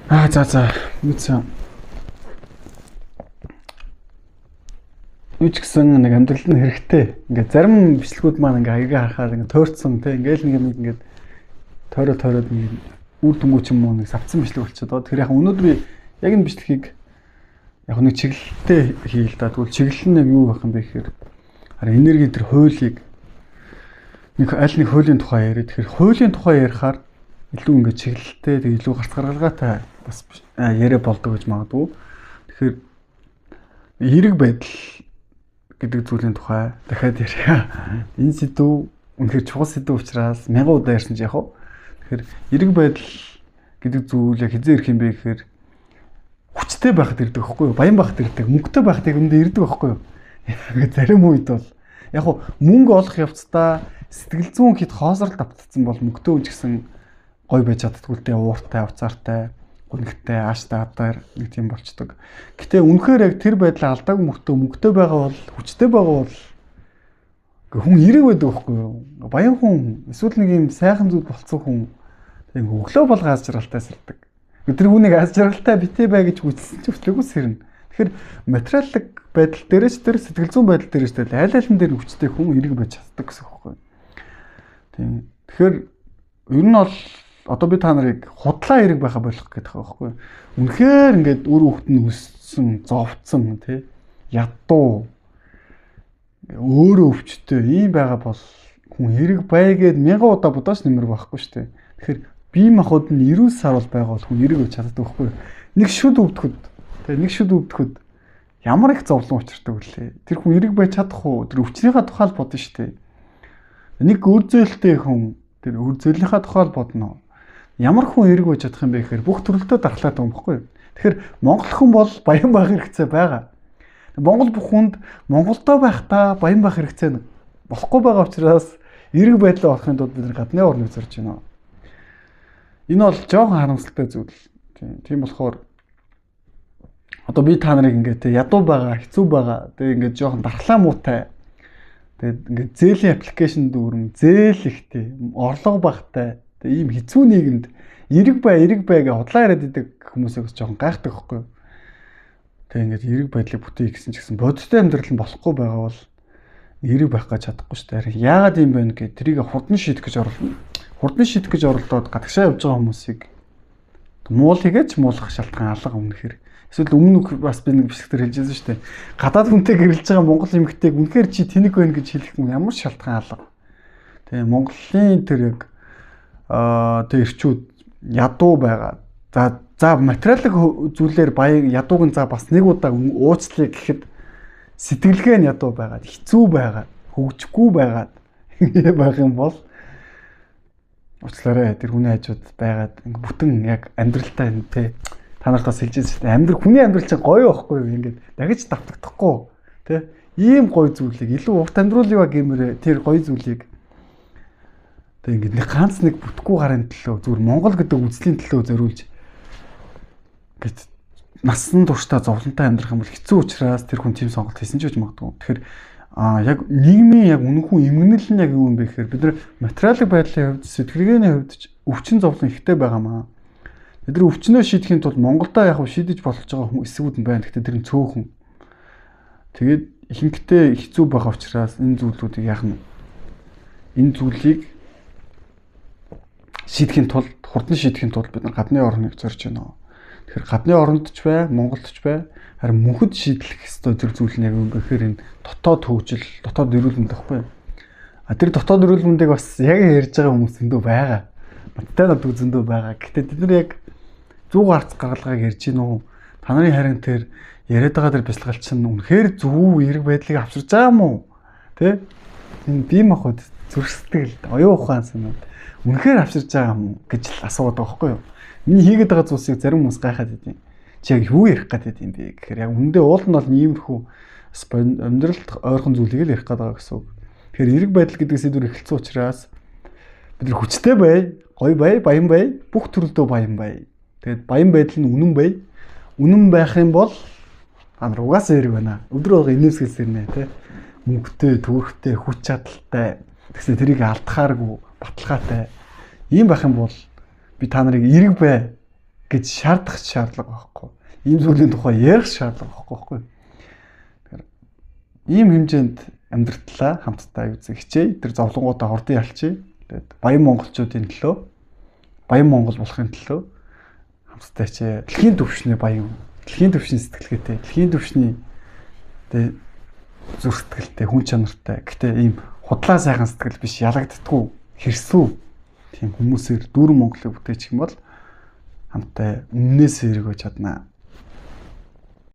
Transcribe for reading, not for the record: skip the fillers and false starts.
За. Үгүй юу ч гэсэн нэг амьдралд нь хэрэгтэй. Ингээд зарим бичлэгүүд маань ингээ аяга харахаар ингээ тойрцсон тий. Ингээл нэг юм ингээд тойроод нэг үр дүнгууч юм уу нэг савцсан бичлэг болчиход. Тэр яг өнөөдөр би яг энэ бичлэгийг яг нэг чиглэлтэй хийл да. Тэгвэл чиглэл нь яг юу байх юм бэ гэхээр хараа энерги тэр хуулийг нэг аль нэг хуулийн тухай яриад тэгэхээр хуулийн тухай ярихаар илүү ингээ чиглэлтэй тэг илүү гарц гаргалгаатай бас яриа болдог гэж магадгүй. Тэгэхээр эерэг байдал гэдэг зүйлийн тухай дахиад ярья. Энэ сэдв үнэхээр чухал сэдв учраас мянган удаа ярьсан ч яг хөө. Тэгэхээр эерэг байдал гэдэг зүйл яг хизээ ирэх юм бэ гэхээр хүчтэй байхад ирдэг байхгүй юу? Баян байхад ирдэг, мөнгөтэй байхад өмнө ирдэг байхгүй юу? Зарим үед бол яг хөө мөнгө олох явцдаа сэтгэл зүйн хэд хоосрол давтцсан бол мөнгөтэй хүн ч гэсэн гой байж чаддгүй те ууртай, уцаартай, гүнхтэй, ааштай адаар нэг тийм болчдөг. Гэтэ үнэхээр яг тэр байдлаа алдааг мөнгөтэй байгаа бол хүчтэй байгаа бол хүн эерэг байдаг байхгүй юу? Баян хүн эсвэл нэг юм сайхан зүйл болцсон хүн тийм өглөө болго аз жаргалтай сэрдэг. Тэр хүнийг аз жаргалтай битээ бай гэж хүссэн ч өглөөгөө сэрнэ. Тэгэхээр материаллык байдал дээрээс тэр сэтгэл зүйн байдал дээрээс тэр аль дээр хүчтэй хүн эерэг байж чаддаг гэсэн үг байхгүй юу? Тийм. Тэгэхээр ер нь бол одоо би та нарыг худлаа эерэг байха болох гэдэг байгаа байхгүй юу? Үнэхээр ингээд үр хөвгт нь өссөн, зовцсон тий ядуу өөрөө өвчтөй ийм байгаа бол хүн эерэг байгээд мянган удаа будаач нэмэр байхгүй шүү дээ. Тэгэхээр бие махбод нь 90 сар бол байгаа бол хүн эерэг байж чаддаг байхгүй юу? Нэг шүд өвдөхөд ямар их зовлон учирдаг вүлээ. Тэр хүн эерэг байж чадах уу? Тэр өвчнийхээ тухай бодно шүү дээ. Нэг үрзэлтэй хүн тэр үрзэлийнхаа тухай бодно. Ямар хүн эерэг байж чадах юм бэ гэхээр бүх төрөлтөө дархлаад байгаа юм баггүй юу? Тэгэхээр монгол хүн бол баян байх хэрэгцээ байгаа. Монгол бүх хүнд Монголдоо байхдаа баян байх хэрэгцээ болохгүй байгаа учраас эерэг байдлаа олохын тулд бид гадны орныг зорж байна. Энэ бол жоохон харамсалтай зүйл. Тийм болохоор одоо би та нарыг ингээд ядуу байгаа, хэцүү байгаа. Тэгээ ингээд жоохон дархлаа муутай. Тэгээд ингээд зээлийн аппликейшн дүүрэн зээл ихтэй, орлого багтай. Тэгээ ийм хэцүү нийгэмд эерэг бай гэж худлаа яриад идэг хүмүүсээс жоохон гайхдаг байхгүй юу? Тэгээ ингээд эерэг байдлыг бүтээе гэсэн ч гэсэн бодиттой амьдрал нь болохгүй байгаа бол эерэг байх гэж чадахгүй шүү дээ. Яагаад юм бэ гэхээр трийг хурдан шийдэх гэж оролдоод гадагшаа явж байгаа хүмүүсийг муул хийгээч муулах шалтгаан алга үнэхээр. Эсвэл өмнө бас би нэг бичлэгтэр хэлжсэн шүү дээ. Гадаад хүнтэй гэрэлж байгаа монгол эмэгтэйг үнэхээр чи тэнэг байна гэж хэлэх юм ямар шалтгаан алга. Тэгээ Монголын тэр яг тэр ирчүүд ядуу байгаа. За материалын зүйлээр баян ядууг нь за бас нэг удаа уучлаа гэхэд сэтгэлгээ нь ядуу байгаад хэцүү байгаад хөгжихгүй байгаад байх юм бол уучлаарай тэр хүний хажууд байгаад бүтэн яг амьдралтай тэ та нарт бас хэлж байгаа шүү дээ. Хүний амьдрал чинь гоё байхгүй юу? Ингээд дахиж давтагдахгүй тэ ийм гоё зүйлийг илүү урт амьдруулъя гэмээр тэр гоё зүйлийг тэг ингээд нэг ганц нэг бүтггүй гарын төлөө зүгээр Монгол гэдэг үзлийн төлөө зориулж гэт насан туршдаа зовлонтой амьдрах юм бол хэцүү учраас тэр хүн тийм сонголт хийсэн ч гэж магадгүй. Тэгэхээр яг нийгмийн яг үнэнхүү эмгэнэл нь яг юу юм бэ гэхээр бид нар материалын байдлын хувьд сэтгэлгээний хувьд өвчин зовлон ихтэй байгаамаа. Бид нар өвчнөө шийдэхин тулд Монголдо яг шийдэж болж байгаа хүмүүс эсвүүд нь байна. Гэхдээ тэр нь цөөхөн. Тэгээд ихэнхдээ хэцүү байх учраас энэ зүйлүүдийг яах нь энэ зүйлийг шийдэхин тулд хурдан шийдэхин тулд бид нар гадны орныг зорж байна. Тэгэхээр гадны оронд ч бай, Монголд ч бай, харин мөнхөд шийдлэх ёстой тэр зүйл нь яг юм гэхээр энэ дотоод хөгжил, дотоод эрүүл мэнд байхгүй. Тэр дотоод эрүүл мэндийг бас яг ярьж байгаа хүмүүс зөндөө байгаа. Баттай над зөндөө байгаа. Гэхдээ бид нар яг 100 гарц гаргалгааг ярьж гин үү? Та нарын харин тэр яриад байгаа тэр бяцлагч нь үнэхээр зөв эерэг байдлыг авчирч байгаа юм уу? Тэ? Энэ бие махбод зүрхсэтгэл, оюун ухаан санаа үнэхээр авчирч байгаа юм гэж л асуудаг байхгүй юу? Миний хийгээд байгаа зүйлсийг зарим хүмүүс гайхаад идэв. Чи яг юу ярих гэдэг юм бэ гэхээр яг үндэ уул нь бол иймэрхүү амьдралд ойрхон зүйлийг л ярих гэдэг байгаа гэсэн үг. Тэгэхээр эерэг байдал гэдэг сэдвэр эхэлсэн учраас бид нар хүчтэй бай, гоё бай, баян бай, бүх төрөлдөө баян бай. Тэгээд баян байдал нь үнэн бай. Үнэн байх юм бол та нар угаасаа эерэг байна. Өдөр болго инээсгээс ирнэ тий. Мөнгөтэй, төвөрхтэй, хүч чадалтай. Тэгсэн тэрийг алдахааргүй, баталгаатай. Ийм байх юм бол би та нарыг эерэг бай гэж шаардах шаардлага байхгүй. Ийм зүйлийн тухай ярих шаардлага байхгүй. Тэгэхээр ийм хэмжээнд амьдралаа хамтдаа үзэх хичээе. Тэр зовлонгуудаа хордон ялчий. Тэгээд баян монголчуудын төлөө, баян монгол болохын төлөө хамтдаа хичээе. Дэлхийн түвшний баян, дэлхийн түвшний сэтгэлгээтэй, дэлхийн түвшний зүрх сэтгэлтэй, хүн чанартай. Гэтэ ийм худлаа сайхан сэтгэл биш, ялагддаггүй, хэрсүү тийм хүмүүсээр дүүрэн Монголыг бүтээчих юм бол хамтдаа өмнөөс эргөө чаднаа.